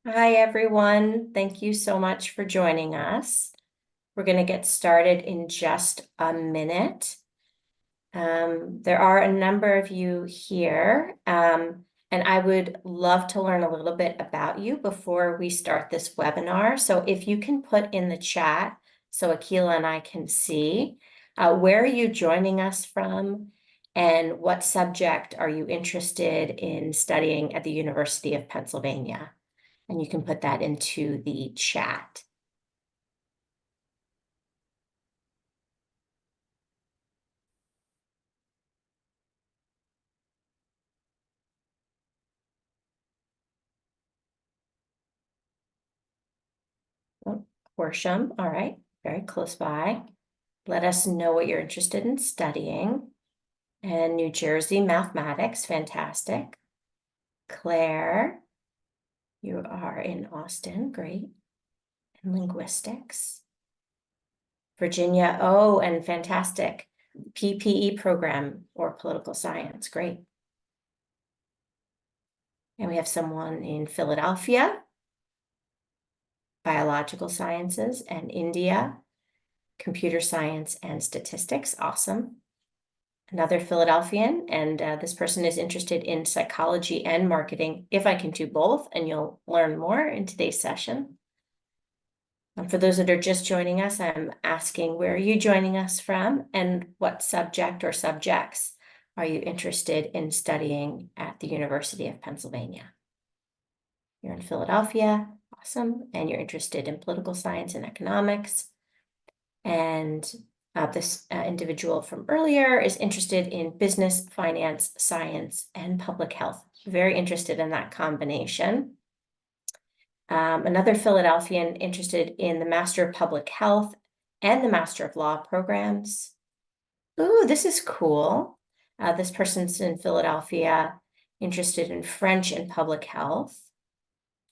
Hi, everyone. Thank you so much for joining us. We're going to get started in just a minute. There are a number of you here, and I would love to learn a little bit about you before we start this webinar. So if you can put in the chat so Akila and I can see, where are you joining us from, and what subject are you interested in studying at the University of Pennsylvania? And you can put that into the chat. Oh, Horsham, all right, very close by. Let us know what you're interested in studying. And New Jersey mathematics, fantastic. Claire, you are in Austin, great. And linguistics. Virginia, oh, and fantastic. PPE program or political science, great. And we have someone in Philadelphia, biological sciences, and India, computer science and statistics, awesome. Another Philadelphian, and this person is interested in psychology and marketing, if I can do both, and you'll learn more in today's session. And for those that are just joining us, I'm asking, where are you joining us from, and what subject or subjects are you interested in studying at the University of Pennsylvania? You're in Philadelphia, awesome, and you're interested in political science and economics. And this individual from earlier is interested in business, finance, science, and public health. Very interested in that combination. Another Philadelphian interested in the Master of Public Health and the Master of Law programs. Ooh, this is cool. This person's in Philadelphia, interested in French and public health.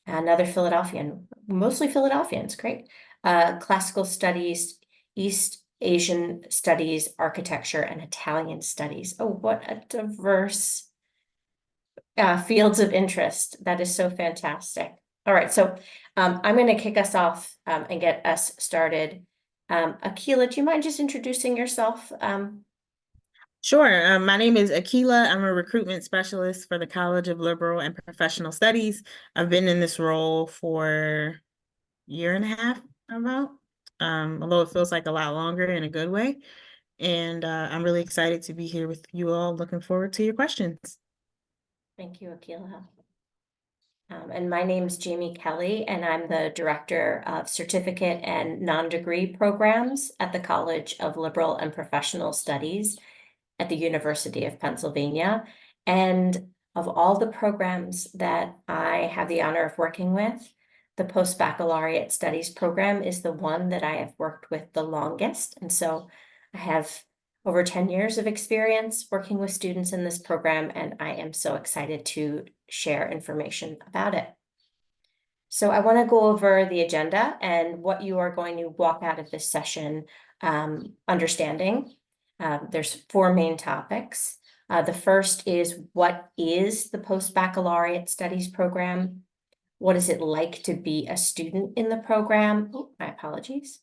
Another Philadelphian, mostly Philadelphians, great. Classical studies, East Asian studies, architecture, and Italian studies. Oh, what a diverse fields of interest. That is so fantastic. All right, so I'm going to kick us off and get us started. Akila, do you mind just introducing yourself? Sure. My name is Akila. I'm a recruitment specialist for the College of Liberal and Professional Studies. I've been in this role for a year and a half, about, although it feels like a lot longer in a good way. And I'm really excited to be here with you all. Looking forward to your questions. Thank you, Akila. And my name is Jamie Kelly, and I'm the Director of Certificate and Non-Degree Programs at the College of Liberal and Professional Studies at the University of Pennsylvania. And of all the programs that I have the honor of working with, the Post-Baccalaureate Studies program is the one that I have worked with the longest. And so I have over 10 years of experience working with students in this program, and I am so excited to share information about it. So I want to go over the agenda and what you are going to walk out of this session understanding. There's 4 main topics. The first is, what is the Post-Baccalaureate Studies program? What is it like to be a student in the program? Oh, my apologies.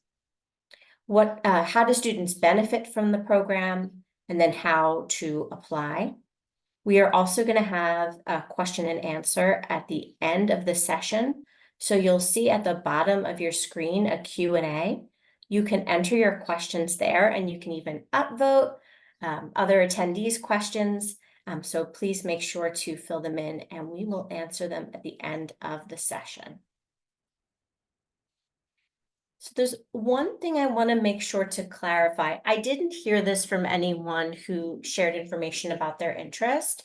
How do students benefit from the program? And then how to apply. We are also going to have a question and answer at the end of the session. So you'll see at the bottom of your screen a Q&A. You can enter your questions there, and you can even upvote other attendees' questions. So please make sure to fill them in, and we will answer them at the end of the session. So there's one thing I want to make sure to clarify. I didn't hear this from anyone who shared information about their interest,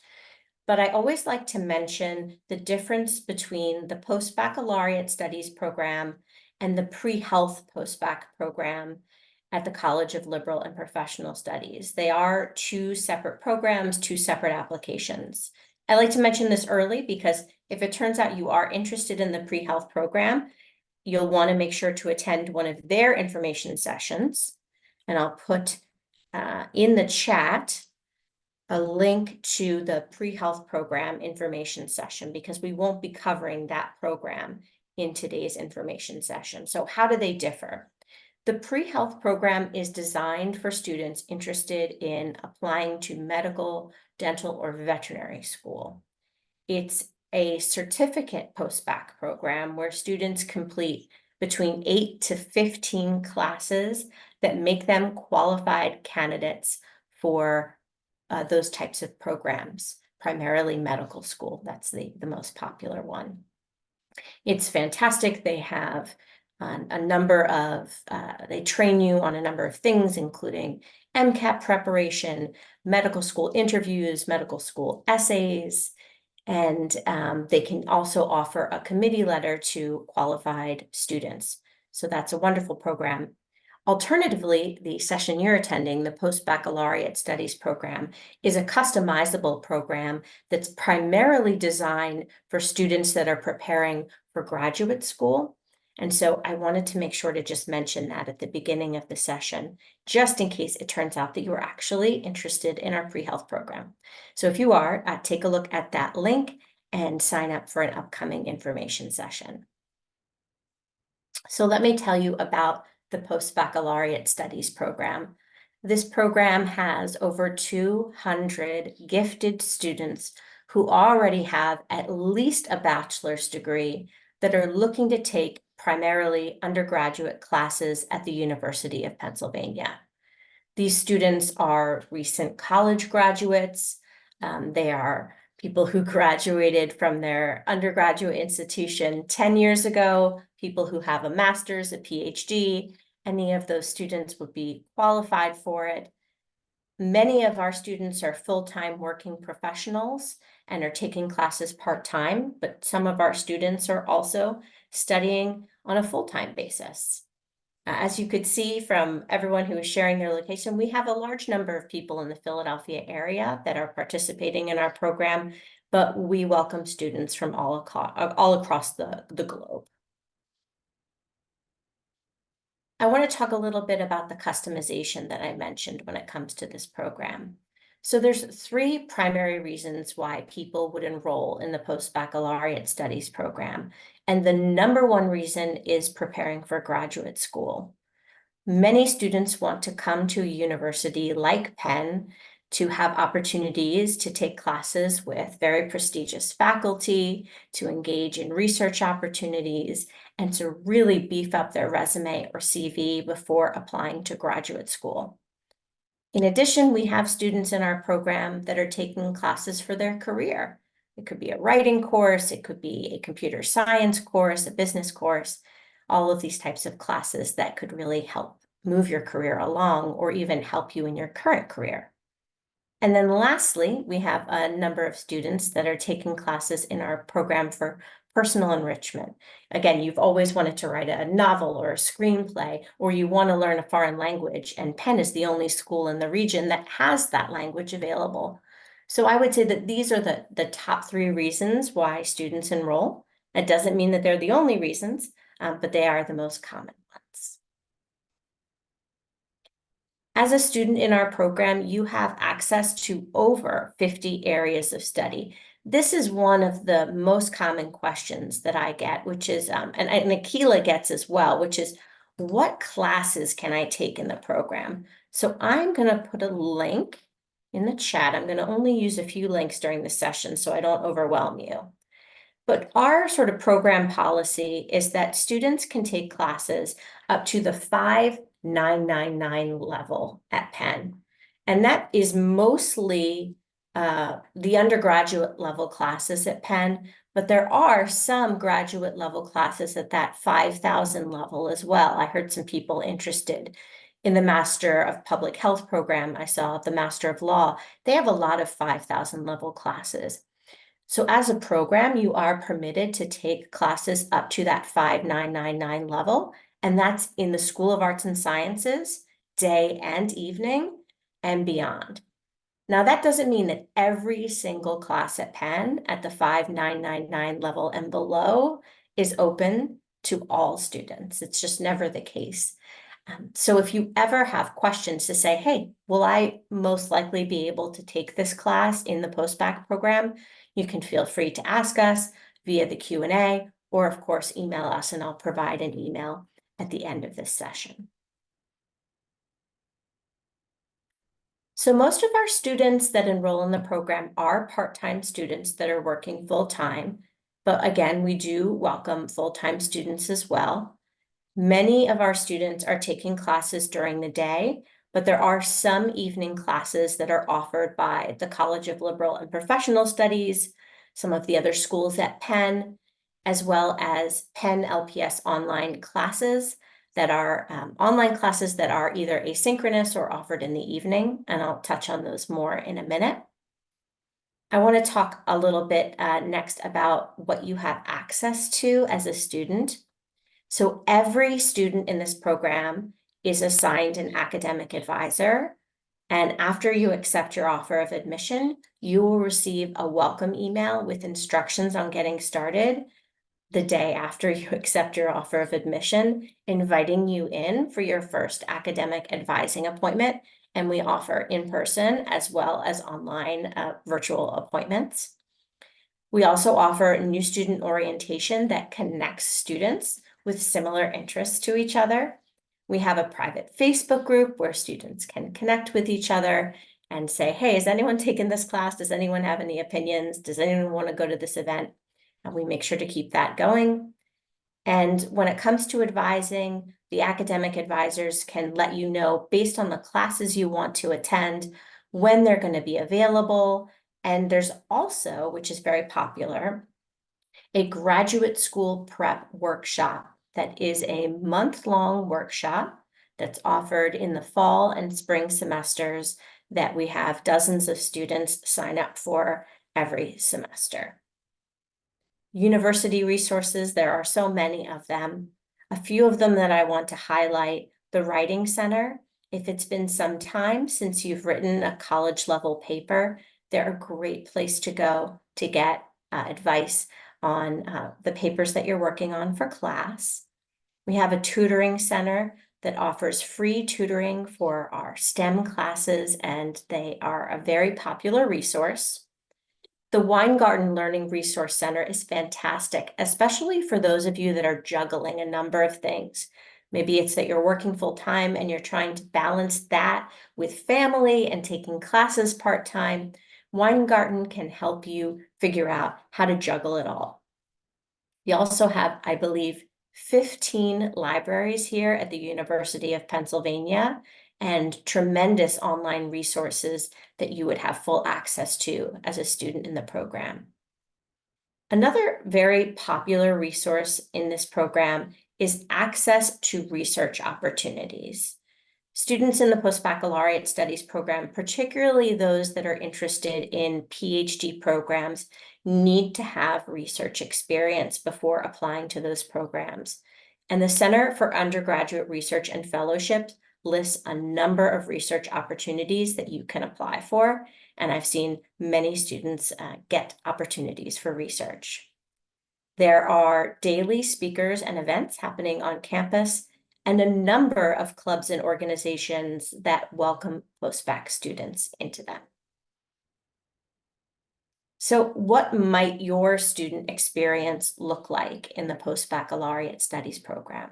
but I always like to mention the difference between the Post-Baccalaureate Studies program and the pre-health post-bac program at the College of Liberal and Professional Studies. They are 2 separate programs, 2 separate applications. I like to mention this early because if it turns out you are interested in the pre-health program, you'll want to make sure to attend one of their information sessions. And I'll put in the chat a link to the pre-health program information session because we won't be covering that program in today's information session. So how do they differ? The pre-health program is designed for students interested in applying to medical, dental, or veterinary school. It's a certificate post-bac program where students complete between 8 to 15 classes that make them qualified candidates for those types of programs, primarily medical school. That's the most popular one. It's fantastic. They have a number of, they train you on a number of things, including MCAT preparation, medical school interviews, medical school essays, and they can also offer a committee letter to qualified students. So that's a wonderful program. Alternatively, the session you're attending, the Post-Baccalaureate Studies program, is a customizable program that's primarily designed for students that are preparing for graduate school. And so I wanted to make sure to just mention that at the beginning of the session, just in case it turns out that you're actually interested in our pre-health program. So if you are, take a look at that link and sign up for an upcoming information session. So let me tell you about the Post-Baccalaureate Studies program. This program has over 200 gifted students who already have at least a bachelor's degree that are looking to take primarily undergraduate classes at the University of Pennsylvania. These students are recent college graduates. They are people who graduated from their undergraduate institution 10 years ago, people who have a master's, a PhD. Any of those students would be qualified for it. Many of our students are full-time working professionals and are taking classes part-time, but some of our students are also studying on a full-time basis. As you could see from everyone who is sharing their location, we have a large number of people in the Philadelphia area that are participating in our program, but we welcome students from all across the globe. I want to talk a little bit about the customization that I mentioned when it comes to this program. So there's three primary reasons why people would enroll in the Post-Baccalaureate Studies program. And the number one reason is preparing for graduate school. Many students want to come to a university like Penn to have opportunities to take classes with very prestigious faculty, to engage in research opportunities, and to really beef up their resume or CV before applying to graduate school. In addition, we have students in our program that are taking classes for their career. It could be a writing course, it could be a computer science course, a business course, all of these types of classes that could really help move your career along or even help you in your current career. And then lastly, we have a number of students that are taking classes in our program for personal enrichment. Again, you've always wanted to write a novel or a screenplay, or you want to learn a foreign language, and Penn is the only school in the region that has that language available. So I would say that these are the top three reasons why students enroll. That doesn't mean that they're the only reasons, but they are the most common ones. As a student in our program, you have access to over 50 areas of study. This is one of the most common questions that I get, which is, and Akila gets as well, which is, what classes can I take in the program? So I'm going to put a link in the chat. I'm going to only use a few links during the session so I don't overwhelm you. But our sort of program policy is that students can take classes up to the 5999 level at Penn. And that is mostly the undergraduate level classes at Penn, but there are some graduate level classes at that 5000 level as well. I heard some people interested in the Master of Public Health program. I saw the Master of Law. They have a lot of 5000 level classes. So as a program, you are permitted to take classes up to that 5999 level, and that's in the School of Arts and Sciences, day and evening, and beyond. Now, that doesn't mean that every single class at Penn at the 5999 level and below is open to all students. It's just never the case. So if you ever have questions to say, hey, will I most likely be able to take this class in the post-bac program? You can feel free to ask us via the Q&A, or of course, email us, and I'll provide an email at the end of this session. So most of our students that enroll in the program are part-time students that are working full-time, but again, we do welcome full-time students as well. Many of our students are taking classes during the day, but there are some evening classes that are offered by the College of Liberal and Professional Studies, some of the other schools at Penn, as well as Penn LPS online classes that are online classes that are either asynchronous or offered in the evening, and I'll touch on those more in a minute. I want to talk a little bit next about what you have access to as a student. So every student in this program is assigned an academic advisor. And after you accept your offer of admission, you will receive a welcome email with instructions on getting started the day after you accept your offer of admission, inviting you in for your first academic advising appointment. And we offer in-person as well as online virtual appointments. We also offer new student orientation that connects students with similar interests to each other. We have a private Facebook group where students can connect with each other and say, hey, has anyone taken this class? Does anyone have any opinions? Does anyone want to go to this event? And we make sure to keep that going. And when it comes to advising, the academic advisors can let you know based on the classes you want to attend, when they're going to be available. And there's also, which is very popular, a graduate school prep workshop that is a month-long workshop that's offered in the fall and spring semesters that we have dozens of students sign up for every semester. University resources, there are so many of them. A few of them that I want to highlight: the Writing Center. If it's been some time since you've written a college level paper, they're a great place to go to get advice on the papers that you're working on for class. We have a tutoring center that offers free tutoring for our STEM classes, and they are a very popular resource. The Weingarten Learning Resource Center is fantastic, especially for those of you that are juggling a number of things. Maybe it's that you're working full time and you're trying to balance that with family and taking classes part-time. Weingarten can help you figure out how to juggle it all. We also have, I believe, 15 libraries here at the University of Pennsylvania and tremendous online resources that you would have full access to as a student in the program. Another very popular resource in this program is access to research opportunities. Students in the Post-Baccalaureate Studies program, particularly those that are interested in PhD programs, need to have research experience before applying to those programs. And the Center for Undergraduate Research and Fellowships lists a number of research opportunities that you can apply for. And I've seen many students get opportunities for research. There are daily speakers and events happening on campus, and a number of clubs and organizations that welcome post-bac students into them. So what might your student experience look like in the Post-Baccalaureate Studies program?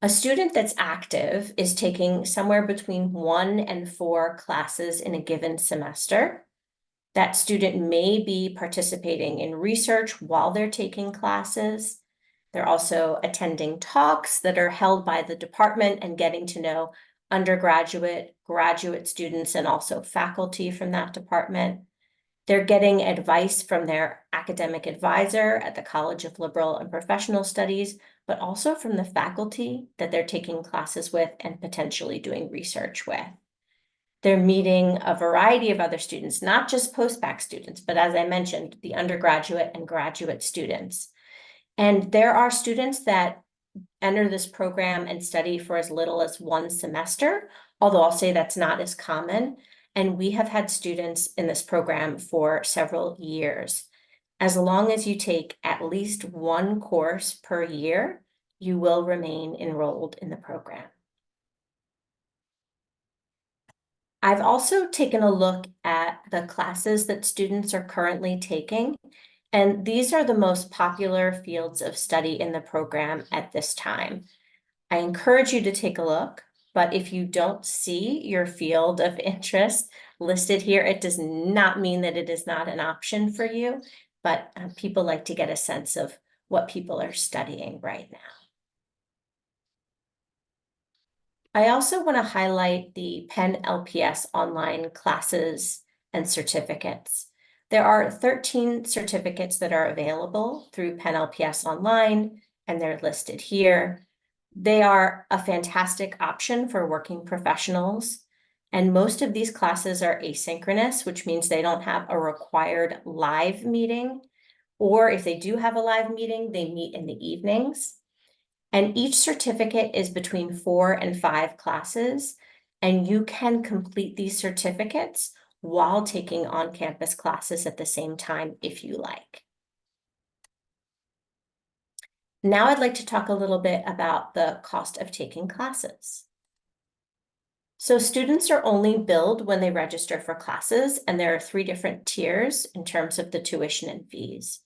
A student that's active is taking somewhere between 1 and 4 classes in a given semester. That student may be participating in research while they're taking classes. They're also attending talks that are held by the department and getting to know undergraduate, graduate students, and also faculty from that department. They're getting advice from their academic advisor at the College of Liberal and Professional Studies, but also from the faculty that they're taking classes with and potentially doing research with. They're meeting a variety of other students, not just post-bac students, but as I mentioned, the undergraduate and graduate students. And there are students that enter this program and study for as little as 1 semester, although I'll say that's not as common. And we have had students in this program for several years. As long as you take at least 1 course per year, you will remain enrolled in the program. I've also taken a look at the classes that students are currently taking, and these are the most popular fields of study in the program at this time. I encourage you to take a look, but if you don't see your field of interest listed here, it does not mean that it is not an option for you, but people like to get a sense of what people are studying right now. I also want to highlight the Penn LPS online classes and certificates. There are 13 certificates that are available through Penn LPS online, and they're listed here. They are a fantastic option for working professionals, and most of these classes are asynchronous, which means they don't have a required live meeting, or if they do have a live meeting, they meet in the evenings. And each certificate is between 4 and 5 classes, and you can complete these certificates while taking on-campus classes at the same time if you like. Now I'd like to talk a little bit about the cost of taking classes. So students are only billed when they register for classes, and there are 3 different tiers in terms of the tuition and fees.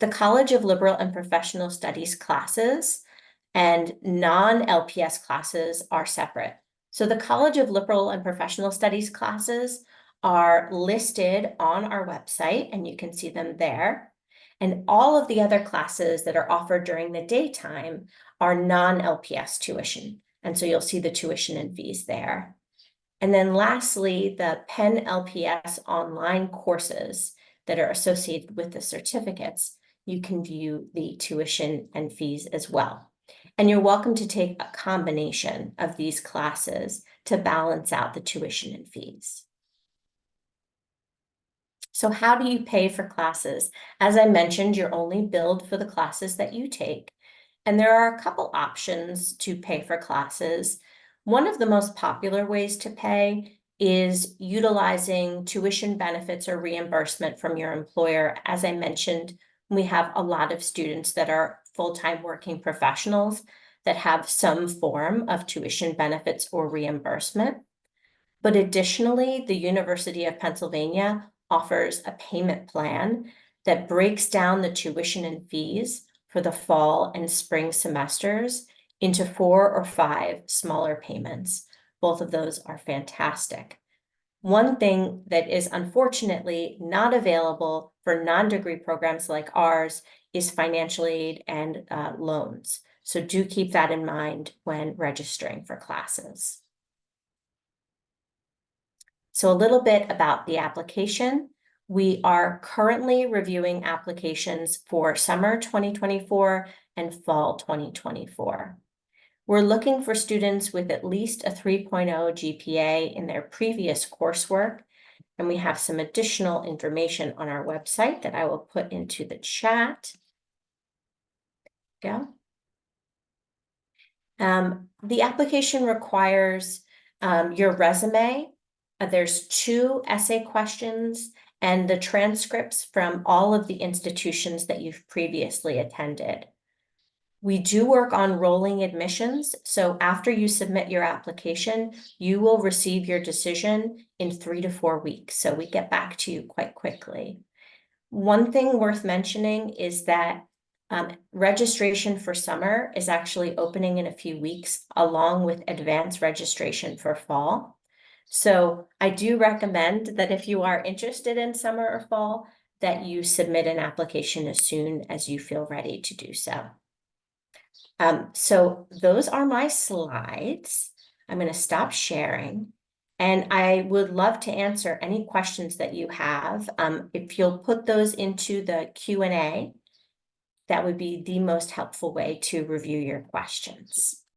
The College of Liberal and Professional Studies classes and non-LPS classes are separate. So the College of Liberal and Professional Studies classes are listed on our website, and you can see them there. And all of the other classes that are offered during the daytime are non-LPS tuition. And so you'll see the tuition and fees there. And then lastly, the Penn LPS online courses that are associated with the certificates, you can view the tuition and fees as well. And you're welcome to take a combination of these classes to balance out the tuition and fees. So how do you pay for classes? As I mentioned, you're only billed for the classes that you take. And there are a couple options to pay for classes. One of the most popular ways to pay is utilizing tuition benefits or reimbursement from your employer. As I mentioned, we have a lot of students that are full-time working professionals that have some form of tuition benefits or reimbursement. But additionally, the University of Pennsylvania offers a payment plan that breaks down the tuition and fees for the fall and spring semesters into 4 or 5 smaller payments. Both of those are fantastic. One thing that is unfortunately not available for non-degree programs like ours is financial aid and loans. So do keep that in mind when registering for classes. So a little bit about the application. We are currently reviewing applications for summer 2024 and fall 2024. We're looking for students with at least a 3.0 GPA in their previous coursework, and we have some additional information on our website that I will put into the chat. Go. The application requires your resume. There's 2 essay questions and the transcripts from all of the institutions that you've previously attended. We do work on rolling admissions, so after you submit your application, you will receive your decision in 3 to 4 weeks, so we get back to you quite quickly. One thing worth mentioning is that registration for summer is actually opening in a few weeks, along with advanced registration for fall. So I do recommend that if you are interested in summer or fall, that you submit an application as soon as you feel ready to do so. So those are my slides. I'm going to stop sharing. And I would love to answer any questions that you have. If you'll put those into the Q&A, that would be the most helpful way to review your questions.